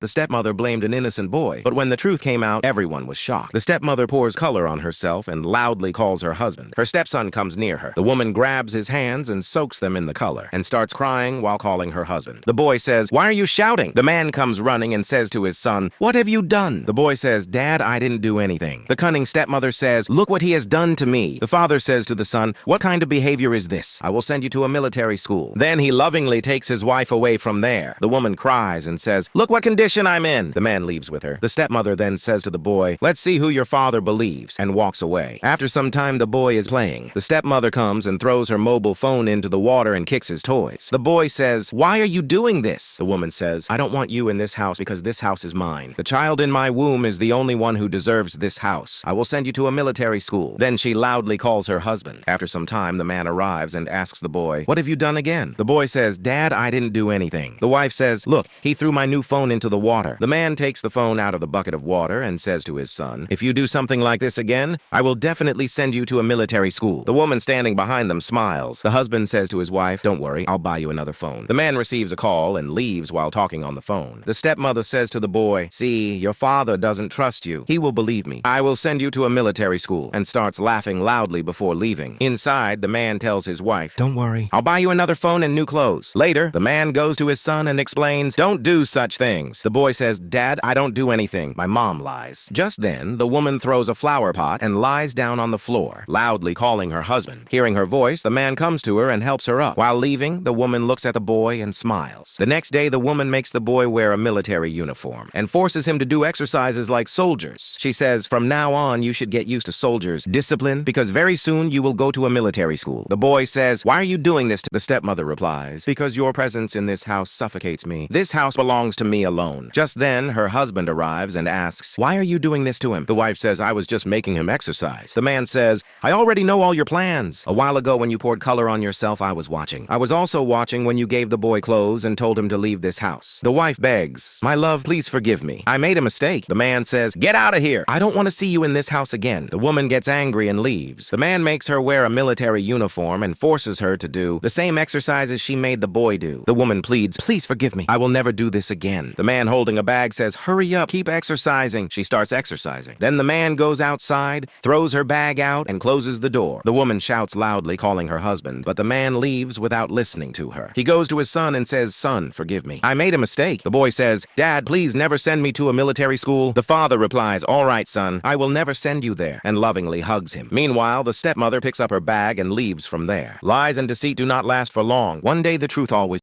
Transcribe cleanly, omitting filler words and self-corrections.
The stepmother blamed an innocent boy, but when the truth came out, everyone was shocked. The stepmother pours color on herself and loudly calls her husband. Her stepson comes near her. The woman grabs his hands and soaks them in the color and starts crying while calling her husband. The boy says, "Why are you shouting?" The man comes running and says to his son, "What have you done?" The boy says, "Dad, I didn't do anything." The cunning stepmother says, "Look what he has done to me." The father says to the son, "What kind of behavior is this? I will send you to a military school." Then he lovingly takes his wife away from there. The woman cries and says, "Look what condition I'm in." The man leaves with her. The stepmother then says to the boy, "Let's see who your father believes," and walks away. After some time, the boy is playing. The stepmother comes and throws her mobile phone into the water and kicks his toys. The boy says, "Why are you doing this?" The woman says, "I don't want you in this house because this house is mine. The child in my womb is the only one who deserves this house. I will send you to a military school." Then she loudly calls her husband. After some time, the man arrives and asks the boy, "What have you done again?" The boy says, "Dad, I didn't do anything." The wife says, "Look, he threw my new phone into the water." The man takes the phone out of the bucket of water and says to his son, "If you do something like this again, I will definitely send you to a military school." The woman standing behind them smiles. The husband says to his wife, "Don't worry, I'll buy you another phone." The man receives a call and leaves while talking on the phone. The stepmother says to the boy, "See, your father doesn't trust you. He will believe me. I will send you to a military school," and starts laughing loudly before leaving. Inside, the man tells his wife, "Don't worry, I'll buy you another phone and new clothes." Later, the man goes to his son and explains, "Don't do such things." The boy says, "Dad, I don't do anything. My mom lies." Just then, the woman throws a flower pot and lies down on the floor, loudly calling her husband. Hearing her voice, the man comes to her and helps her up. While leaving, the woman looks at the boy and smiles. The next day, the woman makes the boy wear a military uniform and forces him to do exercises like soldiers. She says, "From now on, you should get used to soldiers' discipline because very soon you will go to a military school." The boy says, "Why are you doing this?" The stepmother replies, "Because your presence in this house suffocates me. This house belongs to me alone." Just then, her husband arrives and asks, "Why are you doing this to him?" The wife says, "I was just making him exercise." The man says, "I already know all your plans. A while ago when you poured color on yourself, I was watching. I was also watching when you gave the boy clothes and told him to leave this house." The wife begs, "My love, please forgive me. I made a mistake." The man says, "Get out of here. I don't want to see you in this house again." The woman gets angry and leaves. The man makes her wear a military uniform and forces her to do the same exercises she made the boy do. The woman pleads, "Please forgive me. I will never do this again." The man holding a bag says, "Hurry up, keep exercising." She starts exercising. Then the man goes outside, throws her bag out, and closes the door. The woman shouts loudly, calling her husband, but the man leaves without listening to her. He goes to his son and says, "Son, forgive me. I made a mistake." The boy says, "Dad, please never send me to a military school." The father replies, "All right, son, I will never send you there," and lovingly hugs him. Meanwhile, the stepmother picks up her bag and leaves from there. Lies and deceit do not last for long. One day the truth always